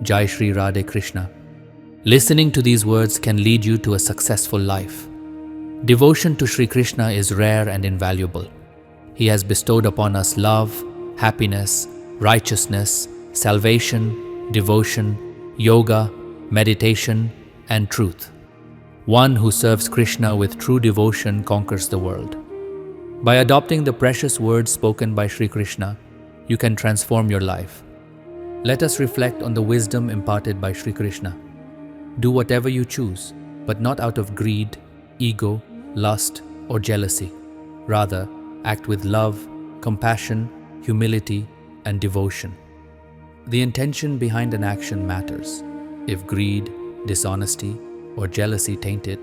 Jai Shri Radhe Krishna. Listening to these words can lead you to a successful life. Devotion to Shri Krishna is rare and invaluable. He has bestowed upon us love, happiness, righteousness, salvation, devotion, yoga, meditation, and truth. One who serves Krishna with true devotion conquers the world. By adopting the precious words spoken by Shri Krishna, you can transform your life. Let us reflect on the wisdom imparted by Shri Krishna. Do whatever you choose, but not out of greed, ego, lust, or jealousy. Rather, act with love, compassion, humility, and devotion. The intention behind an action matters. If greed, dishonesty, or jealousy taint it,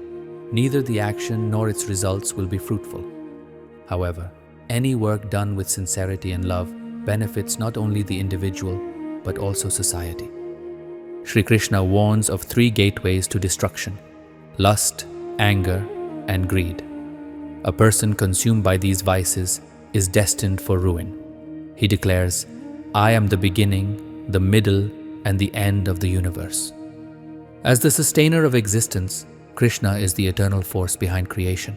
neither the action nor its results will be fruitful. However, any work done with sincerity and love benefits not only the individual, but also society. Shri Krishna warns of 3 gateways to destruction: lust, anger, and greed. A person consumed by these vices is destined for ruin. He declares, "I am the beginning, the middle, and the end of the universe." As the sustainer of existence, Krishna is the eternal force behind creation.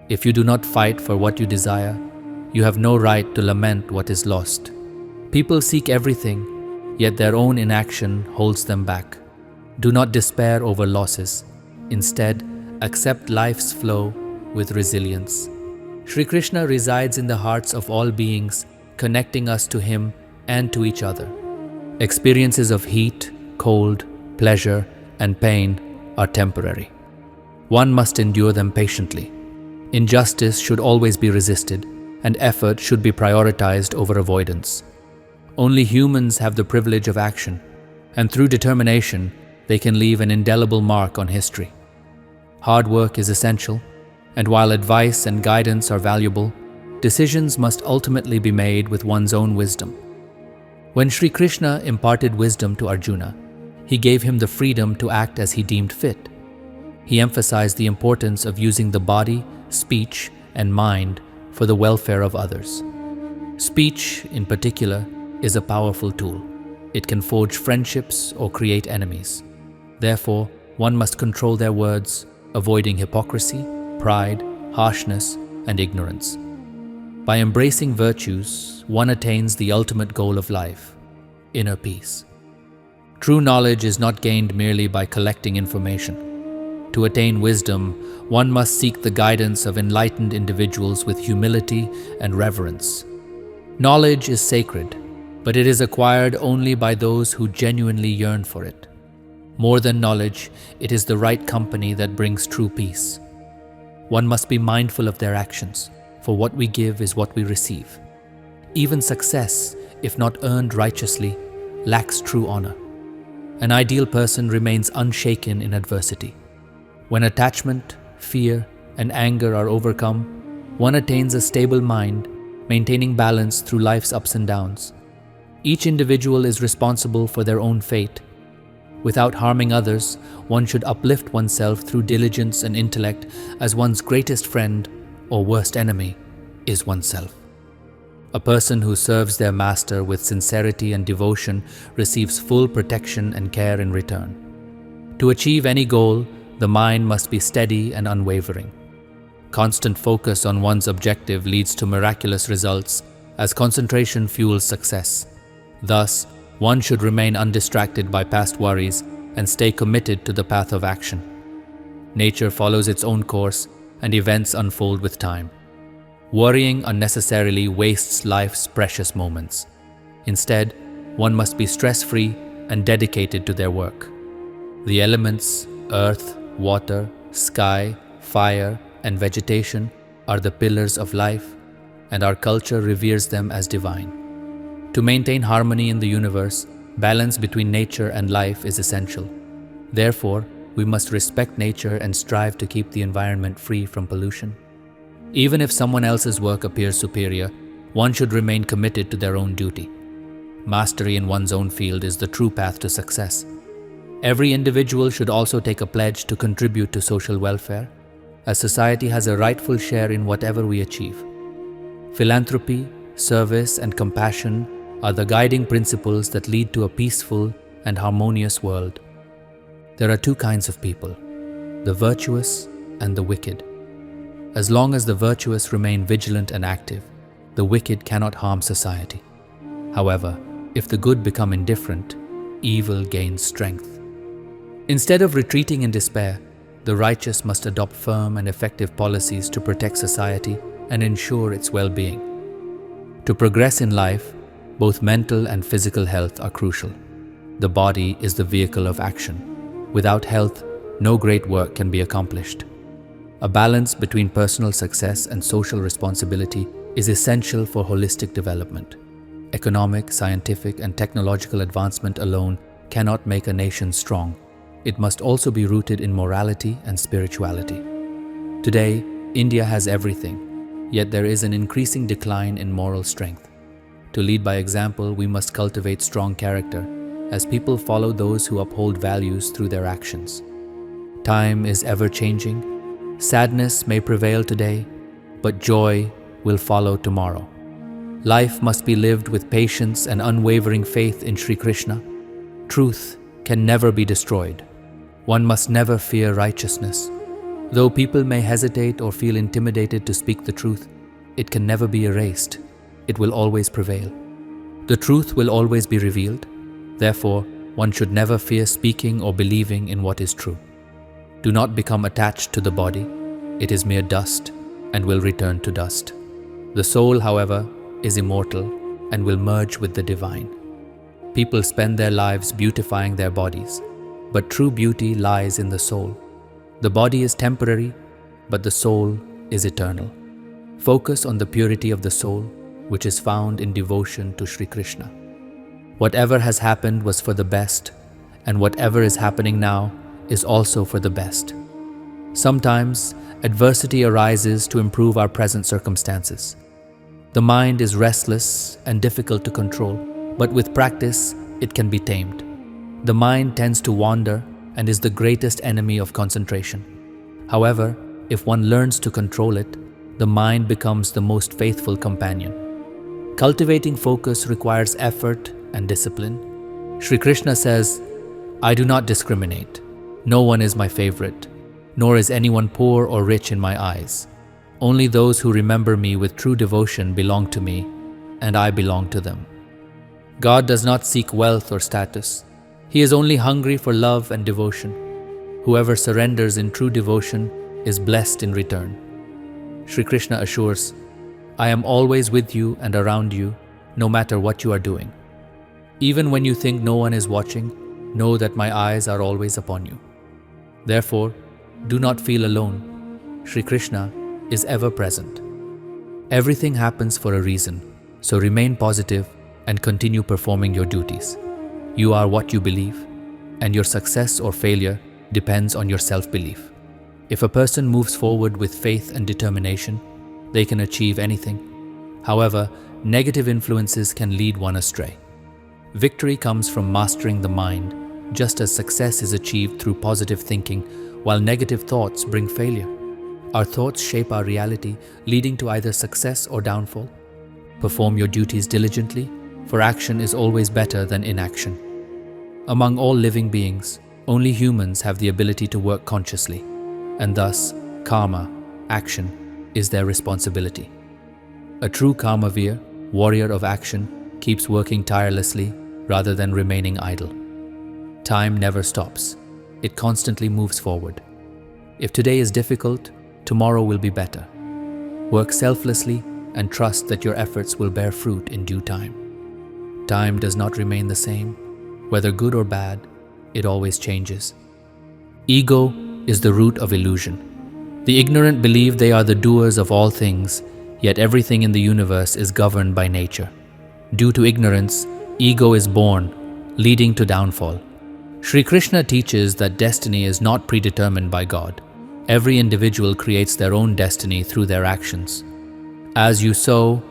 If you do not fight for what you desire, you have no right to lament what is lost. People seek everything, yet their own inaction holds them back. Do not despair over losses. Instead, accept life's flow with resilience. Shri Krishna resides in the hearts of all beings, connecting us to Him and to each other. Experiences of heat, cold, pleasure, and pain are temporary. One must endure them patiently. Injustice should always be resisted, and effort should be prioritized over avoidance. Only humans have the privilege of action, and through determination, they can leave an indelible mark on history. Hard work is essential, and while advice and guidance are valuable, decisions must ultimately be made with one's own wisdom. When Shri Krishna imparted wisdom to Arjuna, he gave him the freedom to act as he deemed fit. He emphasized the importance of using the body, speech, and mind for the welfare of others. Speech, in particular, is a powerful tool. It can forge friendships or create enemies. Therefore, one must control their words, avoiding hypocrisy, pride, harshness, and ignorance. By embracing virtues, one attains the ultimate goal of life: inner peace. True knowledge is not gained merely by collecting information. To attain wisdom, one must seek the guidance of enlightened individuals with humility and reverence. Knowledge is sacred, but it is acquired only by those who genuinely yearn for it. More than knowledge, it is the right company that brings true peace. One must be mindful of their actions, for what we give is what we receive. Even success, if not earned righteously, lacks true honor. An ideal person remains unshaken in adversity. When attachment, fear, and anger are overcome, one attains a stable mind, maintaining balance through life's ups and downs. Each individual is responsible for their own fate. Without harming others, one should uplift oneself through diligence and intellect, as one's greatest friend, or worst enemy, is oneself. A person who serves their master with sincerity and devotion receives full protection and care in return. To achieve any goal, the mind must be steady and unwavering. Constant focus on one's objective leads to miraculous results, as concentration fuels success. Thus, one should remain undistracted by past worries and stay committed to the path of action. Nature follows its own course, and events unfold with time. Worrying unnecessarily wastes life's precious moments. Instead, one must be stress-free and dedicated to their work. The elements, earth, water, sky, fire, and vegetation are the pillars of life, and our culture reveres them as divine. To maintain harmony in the universe, balance between nature and life is essential. Therefore, we must respect nature and strive to keep the environment free from pollution. Even if someone else's work appears superior, one should remain committed to their own duty. Mastery in one's own field is the true path to success. Every individual should also take a pledge to contribute to social welfare, as society has a rightful share in whatever we achieve. Philanthropy, service, and compassion are the guiding principles that lead to a peaceful and harmonious world. There are two kinds of people, the virtuous and the wicked. As long as the virtuous remain vigilant and active, the wicked cannot harm society. However, if the good become indifferent, evil gains strength. Instead of retreating in despair, the righteous must adopt firm and effective policies to protect society and ensure its well-being. To progress in life, both mental and physical health are crucial. The body is the vehicle of action. Without health, no great work can be accomplished. A balance between personal success and social responsibility is essential for holistic development. Economic, scientific, and technological advancement alone cannot make a nation strong. It must also be rooted in morality and spirituality. Today, India has everything, yet there is an increasing decline in moral strength. To lead by example, we must cultivate strong character, as people follow those who uphold values through their actions. Time is ever-changing. Sadness may prevail today, but joy will follow tomorrow. Life must be lived with patience and unwavering faith in Shri Krishna. Truth can never be destroyed. One must never fear righteousness. Though people may hesitate or feel intimidated to speak the truth, it can never be erased. It will always prevail. The truth will always be revealed. Therefore, one should never fear speaking or believing in what is true. Do not become attached to the body. It is mere dust and will return to dust. The soul, however, is immortal and will merge with the divine. People spend their lives beautifying their bodies, but true beauty lies in the soul. The body is temporary, but the soul is eternal. Focus on the purity of the soul, which is found in devotion to Shri Krishna. Whatever has happened was for the best, and whatever is happening now is also for the best. Sometimes, adversity arises to improve our present circumstances. The mind is restless and difficult to control, but with practice, it can be tamed. The mind tends to wander and is the greatest enemy of concentration. However, if one learns to control it, the mind becomes the most faithful companion. Cultivating focus requires effort and discipline. Shri Krishna says, "I do not discriminate. No one is my favorite, nor is anyone poor or rich in my eyes. Only those who remember me with true devotion belong to me, and I belong to them." God does not seek wealth or status. He is only hungry for love and devotion. Whoever surrenders in true devotion is blessed in return. Shri Krishna assures, "I am always with you and around you, no matter what you are doing. Even when you think no one is watching, know that my eyes are always upon you. Therefore, do not feel alone. Shri Krishna is ever present." Everything happens for a reason, so remain positive and continue performing your duties. You are what you believe, and your success or failure depends on your self-belief. If a person moves forward with faith and determination, they can achieve anything. However, negative influences can lead one astray. Victory comes from mastering the mind, just as success is achieved through positive thinking, while negative thoughts bring failure. Our thoughts shape our reality, leading to either success or downfall. Perform your duties diligently, for action is always better than inaction. Among all living beings, only humans have the ability to work consciously, and thus, karma, action, is their responsibility. A true karmavir, warrior of action, keeps working tirelessly rather than remaining idle. Time never stops. It constantly moves forward. If today is difficult, tomorrow will be better. Work selflessly and trust that your efforts will bear fruit in due time. Time does not remain the same. Whether good or bad, it always changes. Ego is the root of illusion. The ignorant believe they are the doers of all things, yet everything in the universe is governed by nature. Due to ignorance, ego is born, leading to downfall. Shri Krishna teaches that destiny is not predetermined by God. Every individual creates their own destiny through their actions. As you sow,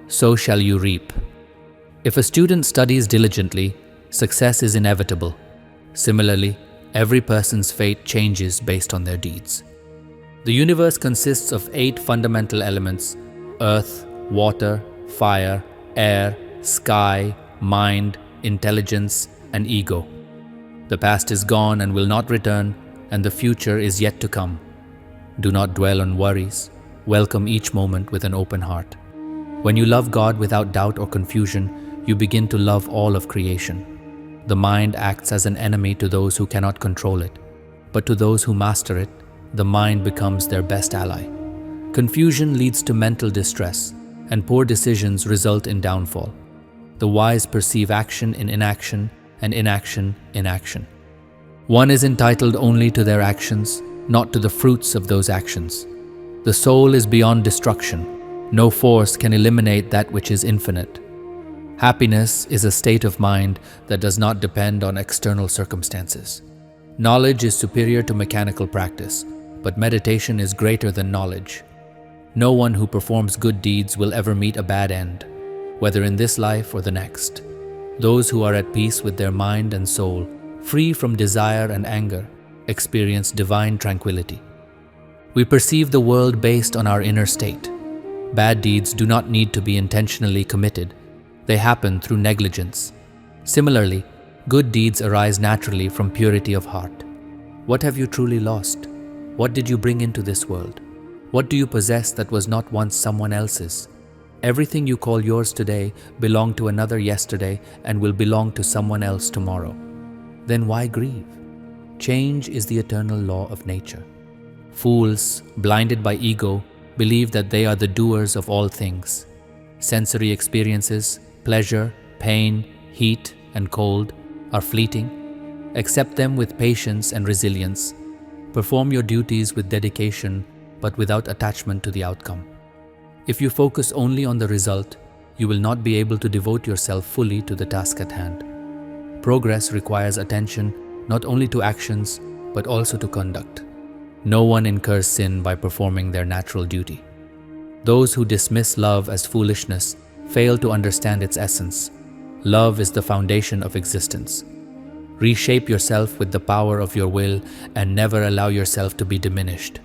so shall you reap. If a student studies diligently, success is inevitable. Similarly, every person's fate changes based on their deeds. The universe consists of 8 fundamental elements: earth, water, fire, air, sky, mind, intelligence, and ego. The past is gone and will not return, and the future is yet to come. Do not dwell on worries. Welcome each moment with an open heart. When you love God without doubt or confusion, you begin to love all of creation. The mind acts as an enemy to those who cannot control it, but to those who master it, the mind becomes their best ally. Confusion leads to mental distress, and poor decisions result in downfall. The wise perceive action in inaction, and inaction in action. One is entitled only to their actions, not to the fruits of those actions. The soul is beyond destruction. No force can eliminate that which is infinite. Happiness is a state of mind that does not depend on external circumstances. Knowledge is superior to mechanical practice, but meditation is greater than knowledge. No one who performs good deeds will ever meet a bad end, whether in this life or the next. Those who are at peace with their mind and soul, free from desire and anger, experience divine tranquility. We perceive the world based on our inner state. Bad deeds do not need to be intentionally committed. They happen through negligence. Similarly, good deeds arise naturally from purity of heart. What have you truly lost? What did you bring into this world? What do you possess that was not once someone else's? Everything you call yours today belonged to another yesterday and will belong to someone else tomorrow. Then why grieve? Change is the eternal law of nature. Fools, blinded by ego, believe that they are the doers of all things. Sensory experiences, pleasure, pain, heat, and cold are fleeting. Accept them with patience and resilience. Perform your duties with dedication, but without attachment to the outcome. If you focus only on the result, you will not be able to devote yourself fully to the task at hand. Progress requires attention not only to actions, but also to conduct. No one incurs sin by performing their natural duty. Those who dismiss love as foolishness fail to understand its essence. Love is the foundation of existence. Reshape yourself with the power of your will and never allow yourself to be diminished.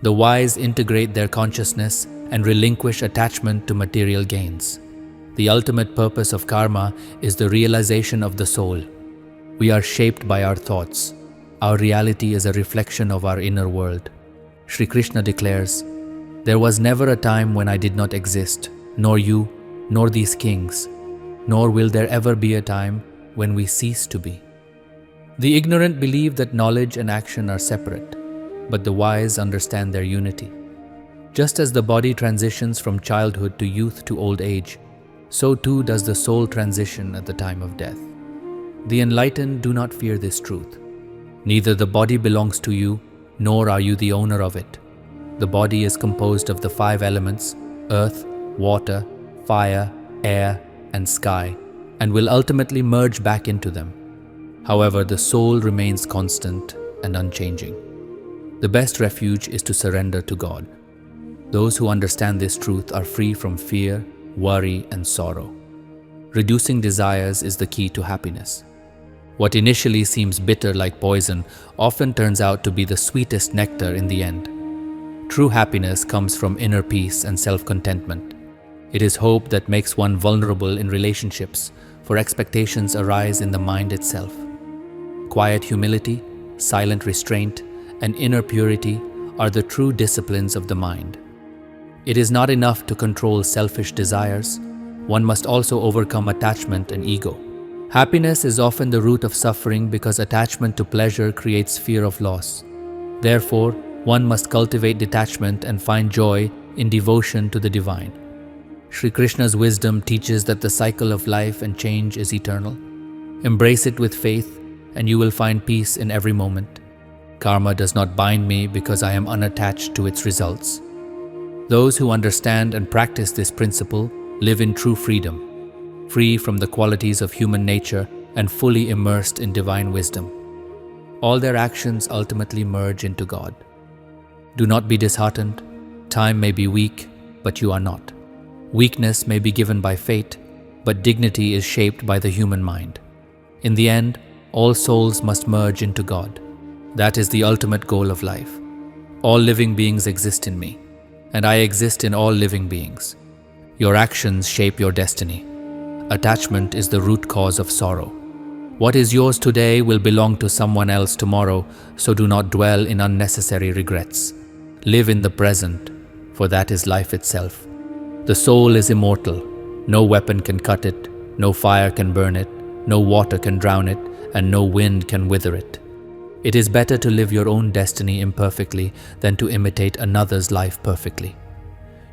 The wise integrate their consciousness and relinquish attachment to material gains. The ultimate purpose of karma is the realization of the soul. We are shaped by our thoughts. Our reality is a reflection of our inner world. Shri Krishna declares, "There was never a time when I did not exist, nor you, nor these kings, nor will there ever be a time when we cease to be." The ignorant believe that knowledge and action are separate, but the wise understand their unity. Just as the body transitions from childhood to youth to old age, so too does the soul transition at the time of death. The enlightened do not fear this truth. Neither the body belongs to you, nor are you the owner of it. The body is composed of the 5 elements, earth, water, fire, air, and sky, and will ultimately merge back into them. However, the soul remains constant and unchanging. The best refuge is to surrender to God. Those who understand this truth are free from fear, worry, and sorrow. Reducing desires is the key to happiness. What initially seems bitter like poison often turns out to be the sweetest nectar in the end. True happiness comes from inner peace and self-contentment. It is hope that makes one vulnerable in relationships, for expectations arise in the mind itself. Quiet humility, silent restraint, and inner purity are the true disciplines of the mind. It is not enough to control selfish desires. One must also overcome attachment and ego. Happiness is often the root of suffering because attachment to pleasure creates fear of loss. Therefore, one must cultivate detachment and find joy in devotion to the divine. Shri Krishna's wisdom teaches that the cycle of life and change is eternal. Embrace it with faith, and you will find peace in every moment. Karma does not bind me because I am unattached to its results. Those who understand and practice this principle live in true freedom, free from the qualities of human nature and fully immersed in divine wisdom. All their actions ultimately merge into God. Do not be disheartened. Time may be weak, but you are not. Weakness may be given by fate, but dignity is shaped by the human mind. In the end, all souls must merge into God. That is the ultimate goal of life. All living beings exist in me, and I exist in all living beings. Your actions shape your destiny. Attachment is the root cause of sorrow. What is yours today will belong to someone else tomorrow, so do not dwell in unnecessary regrets. Live in the present, for that is life itself. The soul is immortal. No weapon can cut it, no fire can burn it, no water can drown it, and no wind can wither it. It is better to live your own destiny imperfectly than to imitate another's life perfectly.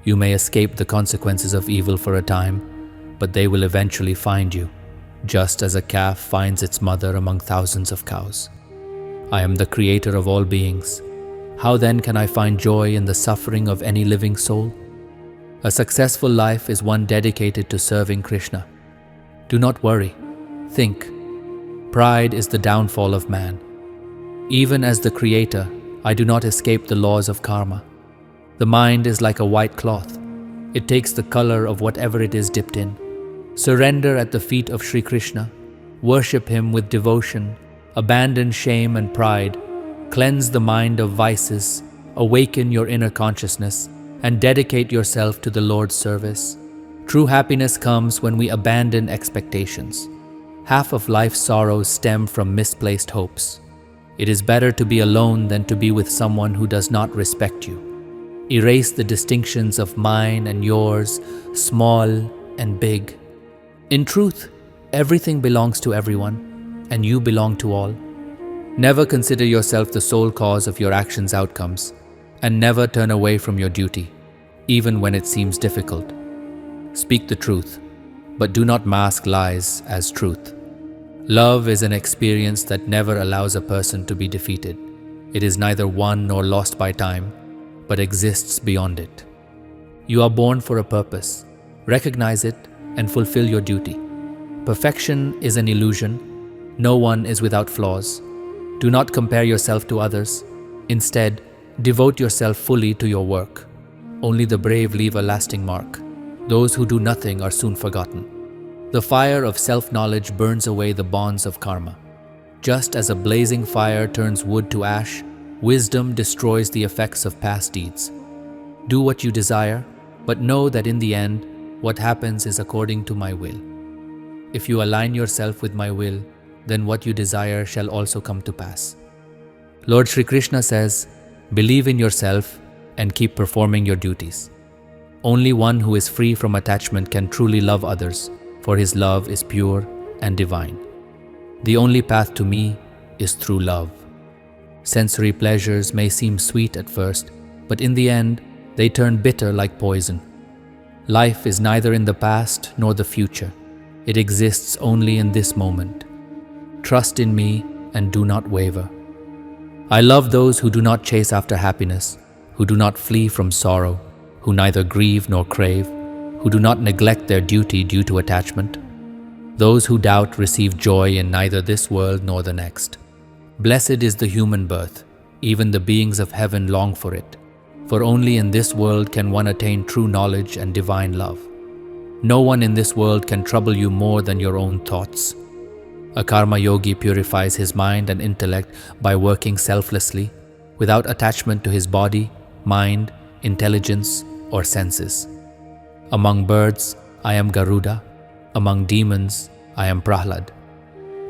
You may escape the consequences of evil for a time, but they will eventually find you, just as a calf finds its mother among thousands of cows. I am the creator of all beings. How then can I find joy in the suffering of any living soul? A successful life is one dedicated to serving Krishna. Do not worry. Think. Pride is the downfall of man. Even as the Creator, I do not escape the laws of karma. The mind is like a white cloth. It takes the color of whatever it is dipped in. Surrender at the feet of Shri Krishna. Worship Him with devotion. Abandon shame and pride. Cleanse the mind of vices. Awaken your inner consciousness and dedicate yourself to the Lord's service. True happiness comes when we abandon expectations. Half of life's sorrows stem from misplaced hopes. It is better to be alone than to be with someone who does not respect you. Erase the distinctions of mine and yours, small and big. In truth, everything belongs to everyone, and you belong to all. Never consider yourself the sole cause of your actions' outcomes, and never turn away from your duty, even when it seems difficult. Speak the truth, but do not mask lies as truth. Love is an experience that never allows a person to be defeated. It is neither won nor lost by time, but exists beyond it. You are born for a purpose. Recognize it and fulfill your duty. Perfection is an illusion. No one is without flaws. Do not compare yourself to others. Instead, devote yourself fully to your work. Only the brave leave a lasting mark. Those who do nothing are soon forgotten. The fire of self-knowledge burns away the bonds of karma. Just as a blazing fire turns wood to ash, wisdom destroys the effects of past deeds. Do what you desire, but know that in the end, what happens is according to my will. If you align yourself with my will, then what you desire shall also come to pass. Lord Shri Krishna says, believe in yourself and keep performing your duties. Only one who is free from attachment can truly love others, for his love is pure and divine. The only path to me is through love. Sensory pleasures may seem sweet at first, but in the end, they turn bitter like poison. Life is neither in the past nor the future. It exists only in this moment. Trust in me and do not waver. I love those who do not chase after happiness, who do not flee from sorrow, who neither grieve nor crave, who do not neglect their duty due to attachment. Those who doubt receive joy in neither this world nor the next. Blessed is the human birth. Even the beings of heaven long for it. For only in this world can one attain true knowledge and divine love. No one in this world can trouble you more than your own thoughts. A karma yogi purifies his mind and intellect by working selflessly, without attachment to his body, mind, intelligence, or senses. Among birds, I am Garuda. Among demons, I am Prahlad.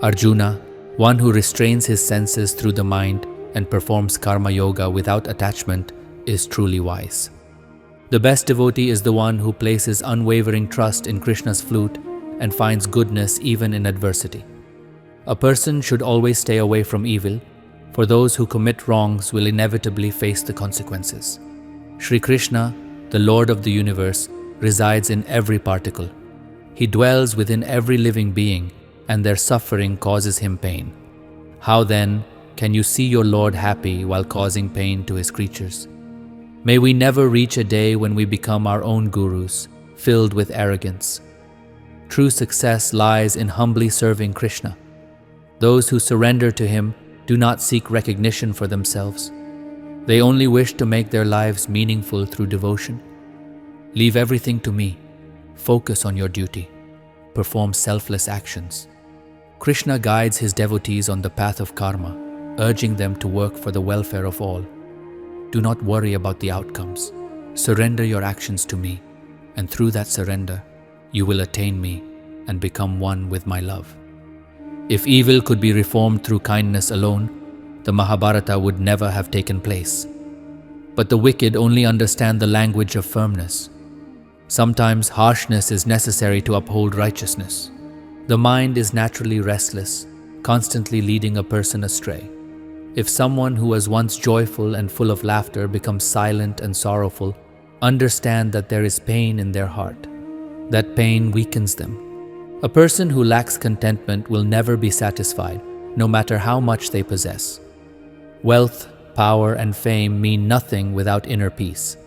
Arjuna, one who restrains his senses through the mind and performs karma yoga without attachment, is truly wise. The best devotee is the one who places unwavering trust in Krishna's flute and finds goodness even in adversity. A person should always stay away from evil, for those who commit wrongs will inevitably face the consequences. Shri Krishna, the Lord of the universe, resides in every particle. He dwells within every living being, and their suffering causes him pain. How then can you see your Lord happy while causing pain to his creatures? May we never reach a day when we become our own gurus, filled with arrogance. True success lies in humbly serving Krishna. Those who surrender to him do not seek recognition for themselves. They only wish to make their lives meaningful through devotion. Leave everything to me. Focus on your duty. Perform selfless actions. Krishna guides his devotees on the path of karma, urging them to work for the welfare of all. Do not worry about the outcomes. Surrender your actions to me, and through that surrender, you will attain me and become one with my love. If evil could be reformed through kindness alone, the Mahabharata would never have taken place. But the wicked only understand the language of firmness. Sometimes harshness is necessary to uphold righteousness. The mind is naturally restless, constantly leading a person astray. If someone who was once joyful and full of laughter becomes silent and sorrowful, understand that there is pain in their heart. That pain weakens them. A person who lacks contentment will never be satisfied, no matter how much they possess. Wealth, power, and fame mean nothing without inner peace.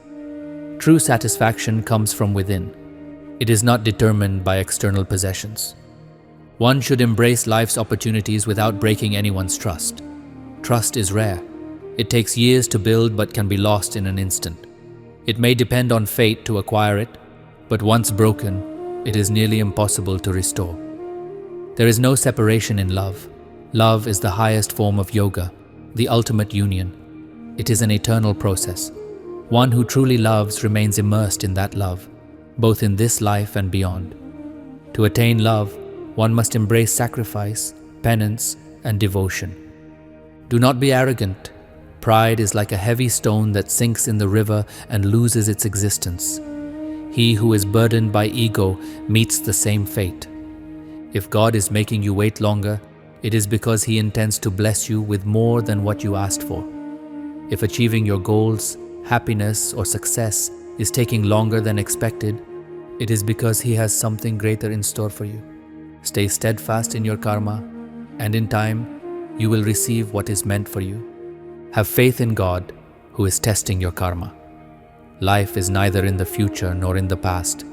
True satisfaction comes from within. It is not determined by external possessions. One should embrace life's opportunities without breaking anyone's trust. Trust is rare. It takes years to build but can be lost in an instant. It may depend on fate to acquire it, but once broken, it is nearly impossible to restore. There is no separation in love. Love is the highest form of yoga, the ultimate union. It is an eternal process. One who truly loves remains immersed in that love, both in this life and beyond. To attain love, one must embrace sacrifice, penance, and devotion. Do not be arrogant. Pride is like a heavy stone that sinks in the river and loses its existence. He who is burdened by ego meets the same fate. If God is making you wait longer, it is because He intends to bless you with more than what you asked for. If achieving your goals, happiness, or success is taking longer than expected, it is because He has something greater in store for you. Stay steadfast in your karma, and in time, you will receive what is meant for you. Have faith in God, who is testing your karma. Life is neither in the future nor in the past.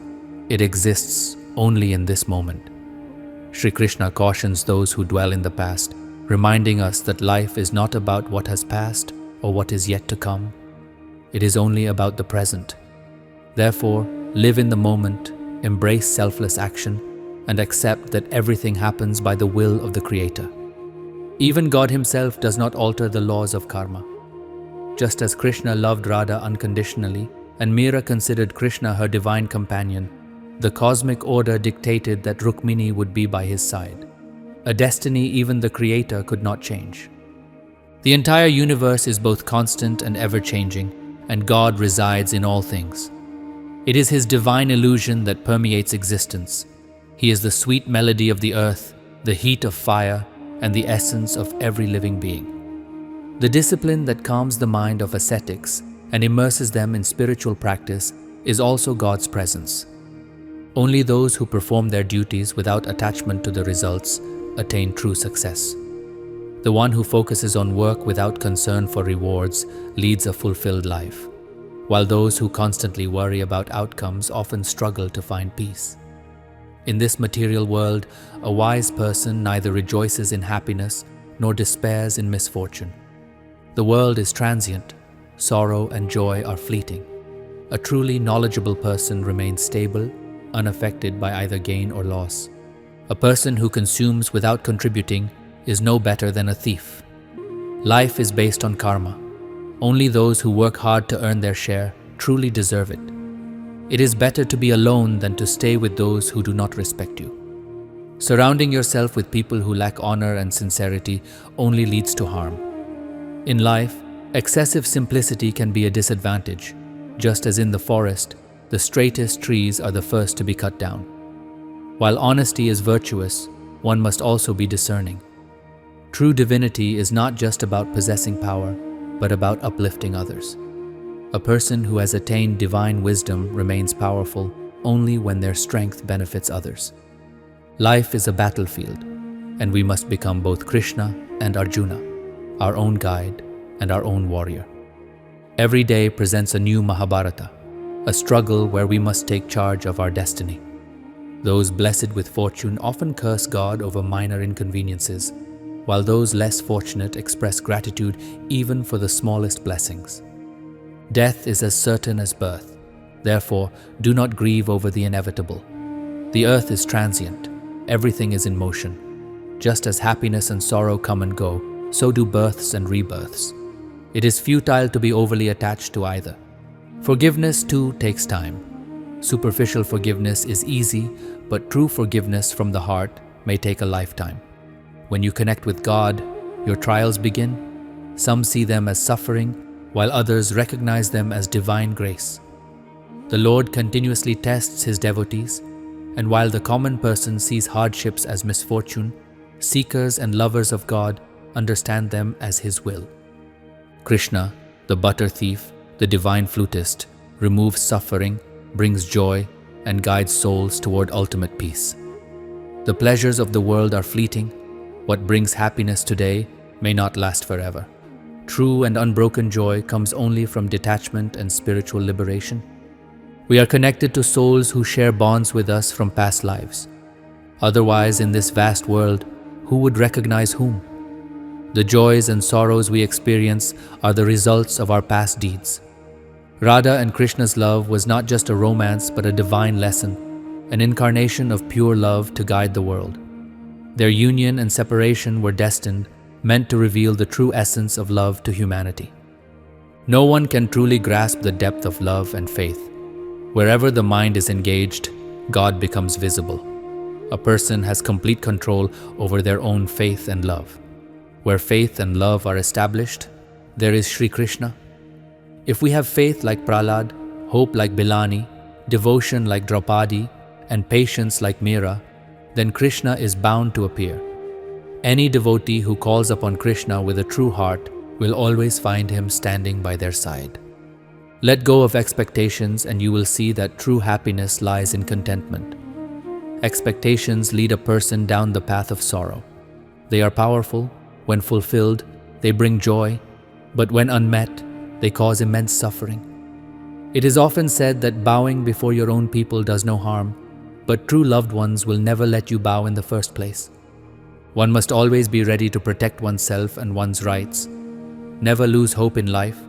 It exists only in this moment. Shri Krishna cautions those who dwell in the past, reminding us that life is not about what has passed or what is yet to come. It is only about the present. Therefore, live in the moment, embrace selfless action, and accept that everything happens by the will of the Creator. Even God Himself does not alter the laws of karma. Just as Krishna loved Radha unconditionally and Meera considered Krishna her divine companion, the cosmic order dictated that Rukmini would be by his side, a destiny even the Creator could not change. The entire universe is both constant and ever-changing, and God resides in all things. It is His divine illusion that permeates existence. He is the sweet melody of the earth, the heat of fire, and the essence of every living being. The discipline that calms the mind of ascetics and immerses them in spiritual practice is also God's presence. Only those who perform their duties without attachment to the results attain true success. The one who focuses on work without concern for rewards leads a fulfilled life, while those who constantly worry about outcomes often struggle to find peace. In this material world, a wise person neither rejoices in happiness nor despairs in misfortune. The world is transient. Sorrow and joy are fleeting. A truly knowledgeable person remains stable, unaffected by either gain or loss. A person who consumes without contributing is no better than a thief. Life is based on karma. Only those who work hard to earn their share truly deserve it. It is better to be alone than to stay with those who do not respect you. Surrounding yourself with people who lack honor and sincerity only leads to harm. In life, excessive simplicity can be a disadvantage. Just as in the forest, the straightest trees are the first to be cut down. While honesty is virtuous, one must also be discerning. True divinity is not just about possessing power, but about uplifting others. A person who has attained divine wisdom remains powerful only when their strength benefits others. Life is a battlefield, and we must become both Krishna and Arjuna, our own guide and our own warrior. Every day presents a new Mahabharata, a struggle where we must take charge of our destiny. Those blessed with fortune often curse God over minor inconveniences, while those less fortunate express gratitude even for the smallest blessings. Death is as certain as birth. Therefore, do not grieve over the inevitable. The earth is transient. Everything is in motion. Just as happiness and sorrow come and go, so do births and rebirths. It is futile to be overly attached to either. Forgiveness too takes time. Superficial forgiveness is easy, but true forgiveness from the heart may take a lifetime. When you connect with God, your trials begin. Some see them as suffering, while others recognize them as divine grace. The Lord continuously tests His devotees, and while the common person sees hardships as misfortune, seekers and lovers of God understand them as His will. Krishna, the butter thief, the divine flutist, removes suffering, brings joy, and guides souls toward ultimate peace. The pleasures of the world are fleeting. What brings happiness today may not last forever. True and unbroken joy comes only from detachment and spiritual liberation. We are connected to souls who share bonds with us from past lives. Otherwise, in this vast world, who would recognize whom? The joys and sorrows we experience are the results of our past deeds. Radha and Krishna's love was not just a romance but a divine lesson, an incarnation of pure love to guide the world. Their union and separation were destined, meant to reveal the true essence of love to humanity. No one can truly grasp the depth of love and faith. Wherever the mind is engaged, God becomes visible. A person has complete control over their own faith and love. Where faith and love are established, there is Shri Krishna. If we have faith like Prahlad, hope like Bilani, devotion like Draupadi, and patience like Meera, then Krishna is bound to appear. Any devotee who calls upon Krishna with a true heart will always find Him standing by their side. Let go of expectations and you will see that true happiness lies in contentment. Expectations lead a person down the path of sorrow. They are powerful. When fulfilled, they bring joy, but when unmet, they cause immense suffering. It is often said that bowing before your own people does no harm, but true loved ones will never let you bow in the first place. One must always be ready to protect oneself and one's rights. Never lose hope in life,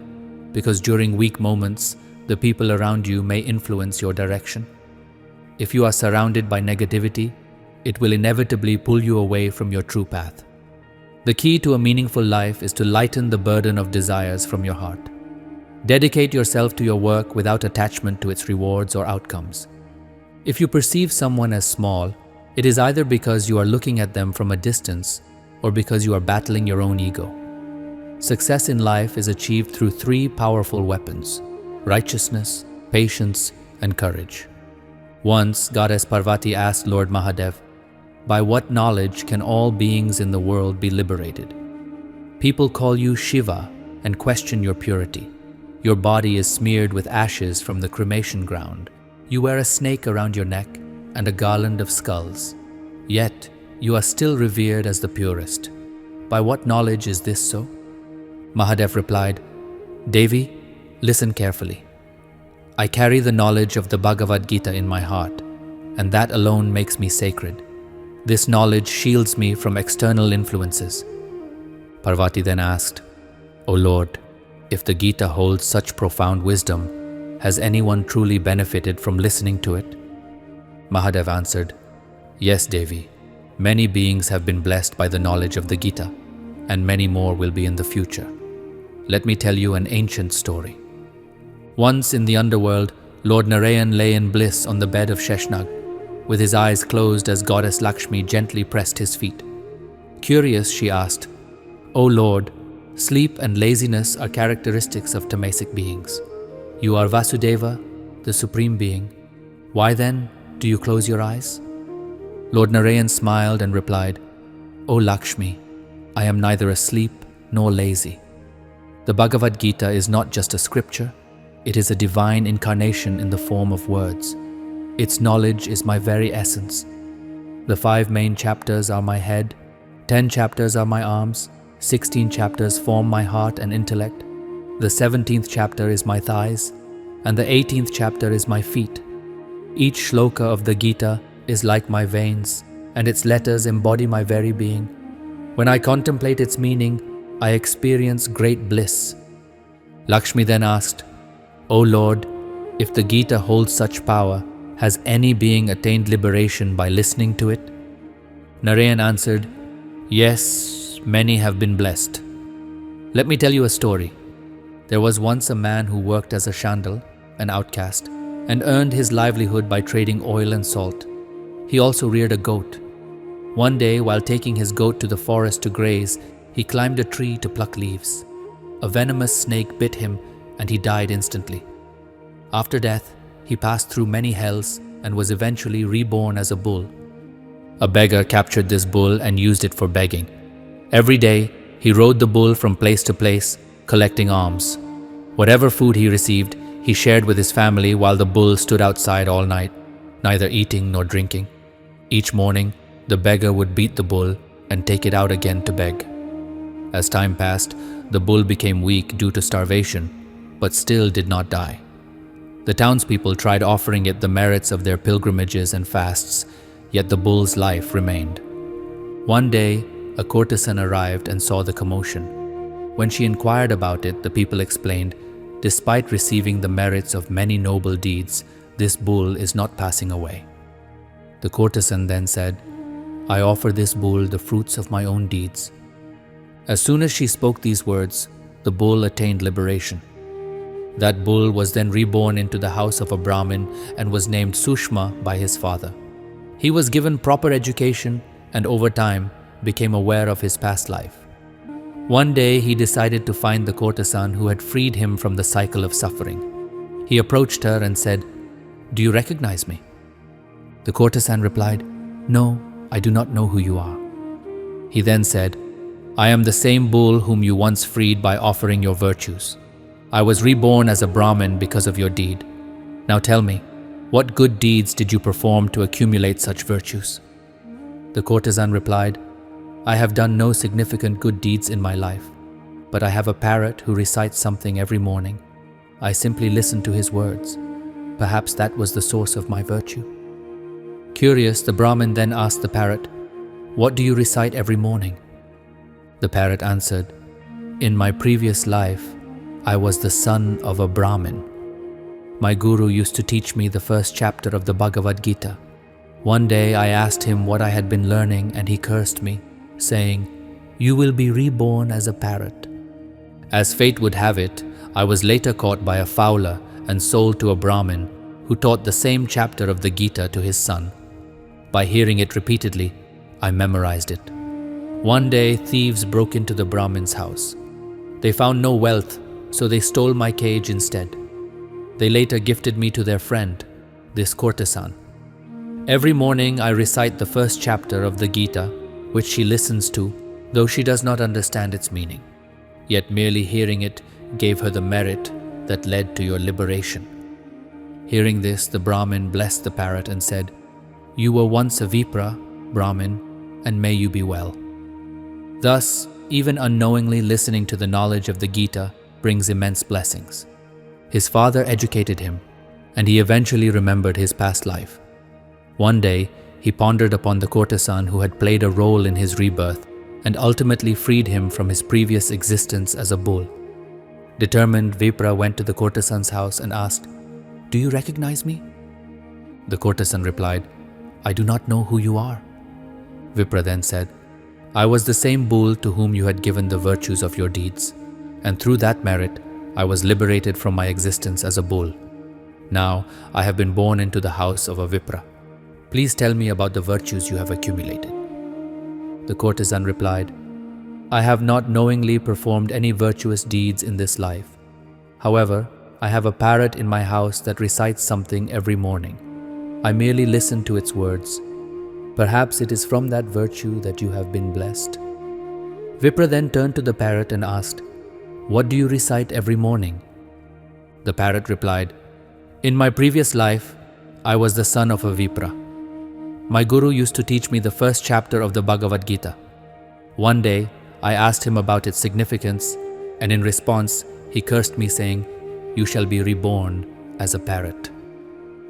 because during weak moments, the people around you may influence your direction. If you are surrounded by negativity, it will inevitably pull you away from your true path. The key to a meaningful life is to lighten the burden of desires from your heart. Dedicate yourself to your work without attachment to its rewards or outcomes. If you perceive someone as small, it is either because you are looking at them from a distance or because you are battling your own ego. Success in life is achieved through three powerful weapons: righteousness, patience, and courage. Once, Goddess Parvati asked Lord Mahadev, "By what knowledge can all beings in the world be liberated? People call you Shiva and question your purity. Your body is smeared with ashes from the cremation ground. You wear a snake around your neck and a garland of skulls. Yet, you are still revered as the purest. By what knowledge is this so?" Mahadev replied, "Devi, listen carefully. I carry the knowledge of the Bhagavad Gita in my heart, and that alone makes me sacred. This knowledge shields me from external influences." Parvati then asked, "O Lord, if the Gita holds such profound wisdom, has anyone truly benefited from listening to it?" Mahadev answered, "Yes, Devi. Many beings have been blessed by the knowledge of the Gita, and many more will be in the future. Let me tell you an ancient story. Once in the underworld, Lord Narayan lay in bliss on the bed of Sheshnag, with his eyes closed as Goddess Lakshmi gently pressed his feet. Curious, she asked, "O Lord, sleep and laziness are characteristics of tamasic beings. You are Vasudeva, the Supreme Being. Why then do you close your eyes?" Lord Narayan smiled and replied, "O Lakshmi, I am neither asleep nor lazy. The Bhagavad Gita is not just a scripture, it is a divine incarnation in the form of words. Its knowledge is my very essence. The 5 main chapters are my head, 10 chapters are my arms, 16 chapters form my heart and intellect, the 17th chapter is my thighs, and the 18th chapter is my feet. Each shloka of the Gita is like my veins, and its letters embody my very being. When I contemplate its meaning, I experience great bliss." Lakshmi then asked, "O Lord, if the Gita holds such power, has any being attained liberation by listening to it?" Narayan answered, "Yes, many have been blessed. Let me tell you a story. There was once a man who worked as a Chandal, an outcast, and earned his livelihood by trading oil and salt. He also reared a goat. One day, while taking his goat to the forest to graze, he climbed a tree to pluck leaves. A venomous snake bit him and he died instantly. After death, he passed through many hells and was eventually reborn as a bull. A beggar captured this bull and used it for begging. Every day, he rode the bull from place to place, collecting alms. Whatever food he received, he shared with his family while the bull stood outside all night, neither eating nor drinking. Each morning, the beggar would beat the bull and take it out again to beg. As time passed, the bull became weak due to starvation, but still did not die. The townspeople tried offering it the merits of their pilgrimages and fasts, yet the bull's life remained. One day, a courtesan arrived and saw the commotion. When she inquired about it, the people explained, despite receiving the merits of many noble deeds, this bull is not passing away. The courtesan then said, I offer this bull the fruits of my own deeds. As soon as she spoke these words, the bull attained liberation. That bull was then reborn into the house of a Brahmin and was named Sushma by his father. He was given proper education and over time became aware of his past life. One day he decided to find the courtesan who had freed him from the cycle of suffering. He approached her and said, Do you recognize me? The courtesan replied, No, I do not know who you are. He then said, I am the same bull whom you once freed by offering your virtues. I was reborn as a Brahmin because of your deed. Now tell me, what good deeds did you perform to accumulate such virtues? The courtesan replied, I have done no significant good deeds in my life, but I have a parrot who recites something every morning. I simply listen to his words. Perhaps that was the source of my virtue. Curious, the Brahmin then asked the parrot, What do you recite every morning? The parrot answered, In my previous life, I was the son of a Brahmin. My guru used to teach me the first chapter of the Bhagavad Gita. One day I asked him what I had been learning and he cursed me, saying, You will be reborn as a parrot. As fate would have it, I was later caught by a fowler and sold to a Brahmin who taught the same chapter of the Gita to his son. By hearing it repeatedly, I memorized it. One day, thieves broke into the Brahmin's house. They found no wealth, so they stole my cage instead. They later gifted me to their friend, this courtesan. Every morning I recite the first chapter of the Gita, which she listens to, though she does not understand its meaning. Yet merely hearing it gave her the merit that led to your liberation. Hearing this, the Brahmin blessed the parrot and said, You were once a Vipra, Brahmin, and may you be well. Thus, even unknowingly listening to the knowledge of the Gita brings immense blessings. His father educated him, and he eventually remembered his past life. One day, he pondered upon the courtesan who had played a role in his rebirth and ultimately freed him from his previous existence as a bull. Determined, Vipra went to the courtesan's house and asked, Do you recognize me? The courtesan replied, I do not know who you are. Vipra then said, I was the same bull to whom you had given the virtues of your deeds, and through that merit, I was liberated from my existence as a bull. Now, I have been born into the house of a Vipra. Please tell me about the virtues you have accumulated. The courtesan replied, I have not knowingly performed any virtuous deeds in this life. However, I have a parrot in my house that recites something every morning. I merely listen to its words. Perhaps it is from that virtue that you have been blessed. Vipra then turned to the parrot and asked, What do you recite every morning? The parrot replied, In my previous life, I was the son of a Vipra. My guru used to teach me the first chapter of the Bhagavad Gita. One day, I asked him about its significance, and in response, he cursed me saying, You shall be reborn as a parrot.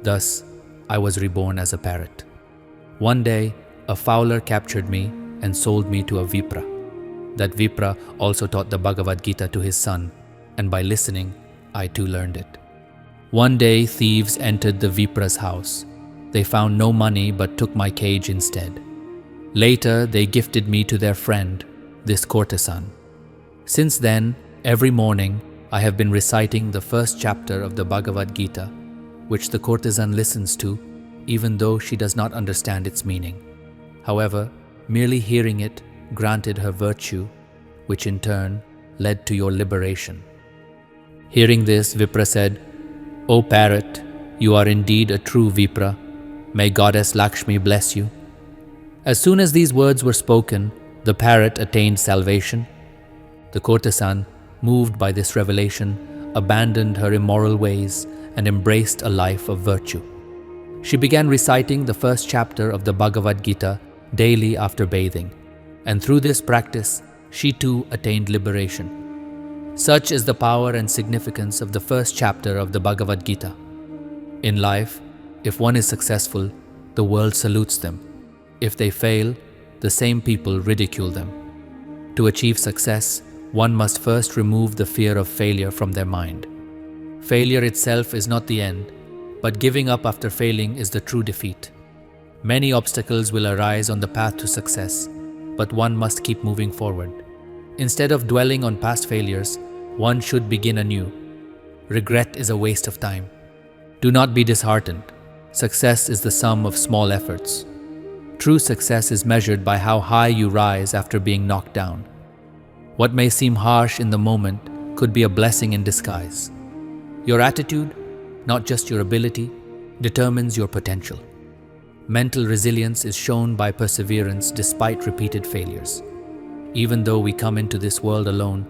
Thus, I was reborn as a parrot. One day, a fowler captured me and sold me to a Vipra. That Vipra also taught the Bhagavad Gita to his son, and by listening, I too learned it. One day, thieves entered the Vipra's house. They found no money but took my cage instead. Later, they gifted me to their friend, this courtesan. Since then, every morning, I have been reciting the first chapter of the Bhagavad Gita, which the courtesan listens to, even though she does not understand its meaning. However, merely hearing it granted her virtue, which in turn led to your liberation. Hearing this, Vipra said, "O parrot, you are indeed a true Vipra. May Goddess Lakshmi bless you." As soon as these words were spoken, the parrot attained salvation. The courtesan, moved by this revelation, abandoned her immoral ways and embraced a life of virtue. She began reciting the first chapter of the Bhagavad Gita daily after bathing, and through this practice, she too attained liberation. Such is the power and significance of the first chapter of the Bhagavad Gita. In life, if one is successful, the world salutes them. If they fail, the same people ridicule them. To achieve success, one must first remove the fear of failure from their mind. Failure itself is not the end, but giving up after failing is the true defeat. Many obstacles will arise on the path to success, but one must keep moving forward. Instead of dwelling on past failures, one should begin anew. Regret is a waste of time. Do not be disheartened. Success is the sum of small efforts. True success is measured by how high you rise after being knocked down. What may seem harsh in the moment could be a blessing in disguise. Your attitude, not just your ability, determines your potential. Mental resilience is shown by perseverance despite repeated failures. Even though we come into this world alone,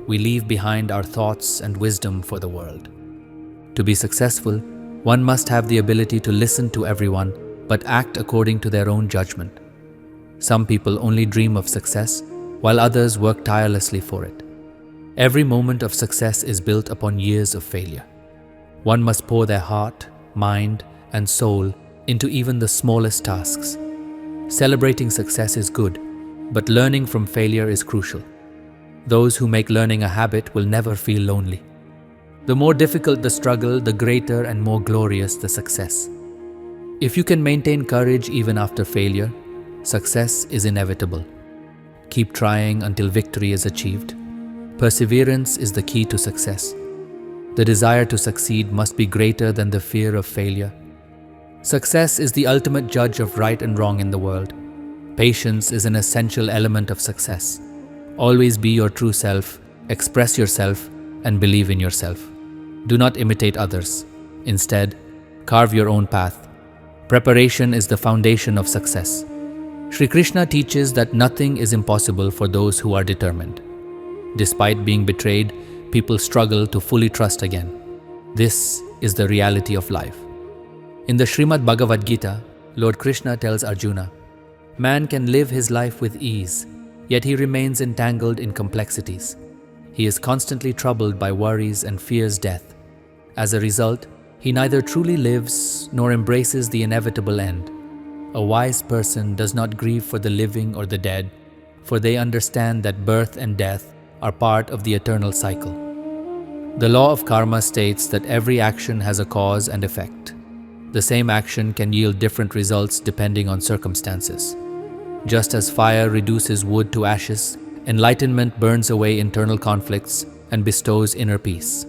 we leave behind our thoughts and wisdom for the world. To be successful, one must have the ability to listen to everyone, but act according to their own judgment. Some people only dream of success, while others work tirelessly for it. Every moment of success is built upon years of failure. One must pour their heart, mind, and soul into even the smallest tasks. Celebrating success is good, but learning from failure is crucial. Those who make learning a habit will never feel lonely. The more difficult the struggle, the greater and more glorious the success. If you can maintain courage even after failure, success is inevitable. Keep trying until victory is achieved. Perseverance is the key to success. The desire to succeed must be greater than the fear of failure. Success is the ultimate judge of right and wrong in the world. Patience is an essential element of success. Always be your true self, express yourself, and believe in yourself. Do not imitate others. Instead, carve your own path. Preparation is the foundation of success. Shri Krishna teaches that nothing is impossible for those who are determined. Despite being betrayed, people struggle to fully trust again. This is the reality of life. In the Srimad Bhagavad Gita, Lord Krishna tells Arjuna, "Man can live his life with ease, yet he remains entangled in complexities. He is constantly troubled by worries and fears death. As a result, he neither truly lives nor embraces the inevitable end. A wise person does not grieve for the living or the dead, for they understand that birth and death are part of the eternal cycle." The law of karma states that every action has a cause and effect. The same action can yield different results depending on circumstances. Just as fire reduces wood to ashes, enlightenment burns away internal conflicts and bestows inner peace.